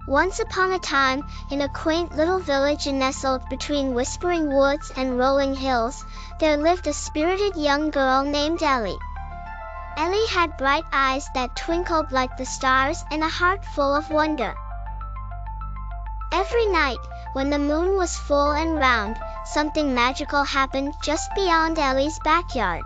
Once upon a time, in a quaint little village nestled between whispering woods and rolling hills, there lived a spirited young girl named Ellie. Ellie had bright eyes that twinkled like the stars and a heart full of wonder. Every night, when the moon was full and round, something magical happened just beyond Ellie's backyard.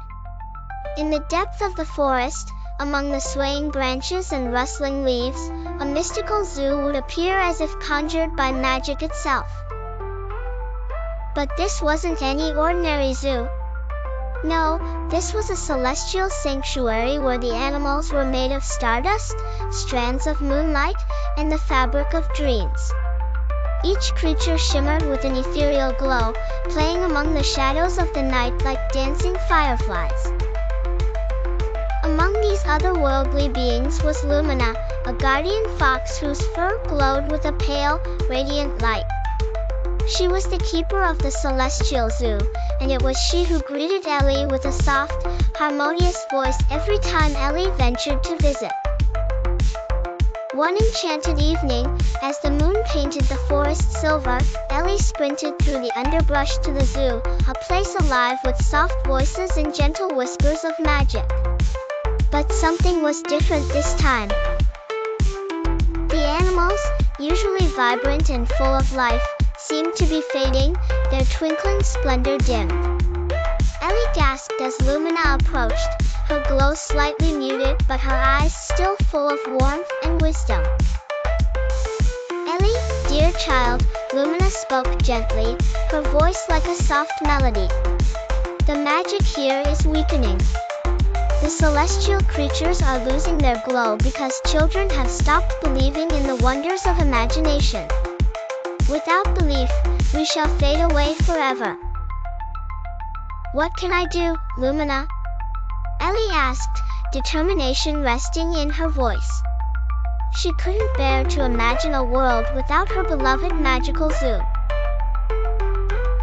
In the depth of the forest, among the swaying branches and rustling leaves, a mystical zoo would appear as if conjured by magic itself. But this wasn't any ordinary zoo. No, this was a celestial sanctuary where the animals were made of stardust, strands of moonlight, and the fabric of dreams. Each creature shimmered with an ethereal glow, playing among the shadows of the night like dancing fireflies. Among these otherworldly beings was Lumina, a guardian fox whose fur glowed with a pale, radiant light. She was the keeper of the celestial zoo, and it was she who greeted Ellie with a soft, harmonious voice every time Ellie ventured to visit. One enchanted evening, as the moon painted the forest silver, Ellie sprinted through the underbrush to the zoo, a place alive with soft voices and gentle whispers of magic. But something was different this time. The animals, usually vibrant and full of life, seemed to be fading, their twinkling splendor dimmed. Ellie gasped as Lumina approached, her glow slightly muted but her eyes still full of warmth and wisdom. "Ellie, dear child," Lumina spoke gently, her voice like a soft melody. "The magic here is weakening. The celestial creatures are losing their glow because children have stopped believing in the wonders of imagination. Without belief, we shall fade away forever." "What can I do, Lumina?" Ellie asked, determination resting in her voice. She couldn't bear to imagine a world without her beloved magical zoo.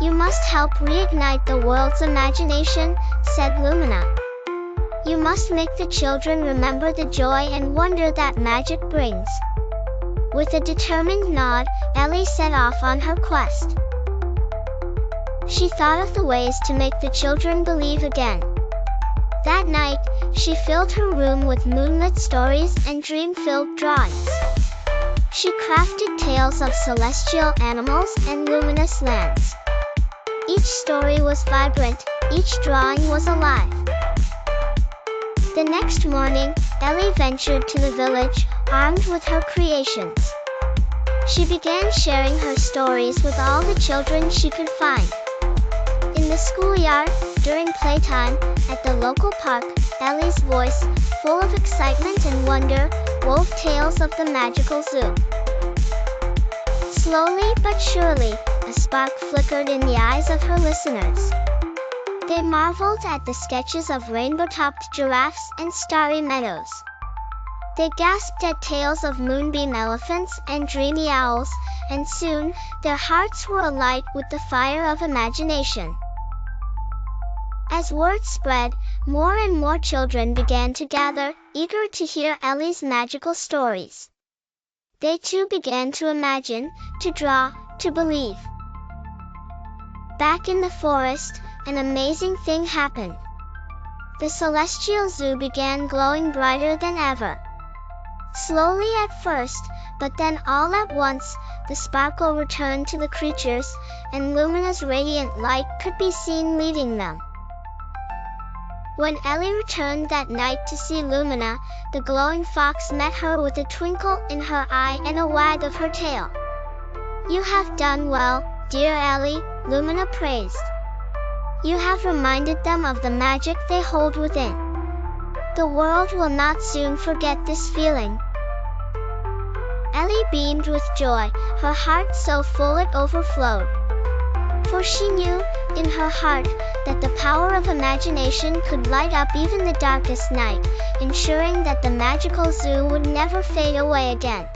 "You must help reignite the world's imagination," said Lumina. "You must make the children remember the joy and wonder that magic brings." With a determined nod, Ellie set off on her quest. She thought of the ways to make the children believe again. That night, she filled her room with moonlit stories and dream-filled drawings. She crafted tales of celestial animals and luminous lands. Each story was vibrant, each drawing was alive. The next morning, Ellie ventured to the village, armed with her creations. She began sharing her stories with all the children she could find. In the schoolyard, during playtime, at the local park, Ellie's voice, full of excitement and wonder, wove tales of the magical zoo. Slowly but surely, a spark flickered in the eyes of her listeners. They marveled at the sketches of rainbow-topped giraffes and starry meadows. They gasped at tales of moonbeam elephants and dreamy owls, and soon, their hearts were alight with the fire of imagination. As word spread, more and more children began to gather, eager to hear Ellie's magical stories. They too began to imagine, to draw, to believe. Back in the forest, an amazing thing happened. The celestial zoo began glowing brighter than ever. Slowly at first, but then all at once, the sparkle returned to the creatures, and Lumina's radiant light could be seen leading them. When Ellie returned that night to see Lumina, the glowing fox met her with a twinkle in her eye and a wag of her tail. "You have done well, dear Ellie," Lumina praised. "You have reminded them of the magic they hold within. The world will not soon forget this feeling." Ellie beamed with joy, her heart so full it overflowed. For she knew, in her heart, that the power of imagination could light up even the darkest night, ensuring that the magical zoo would never fade away again.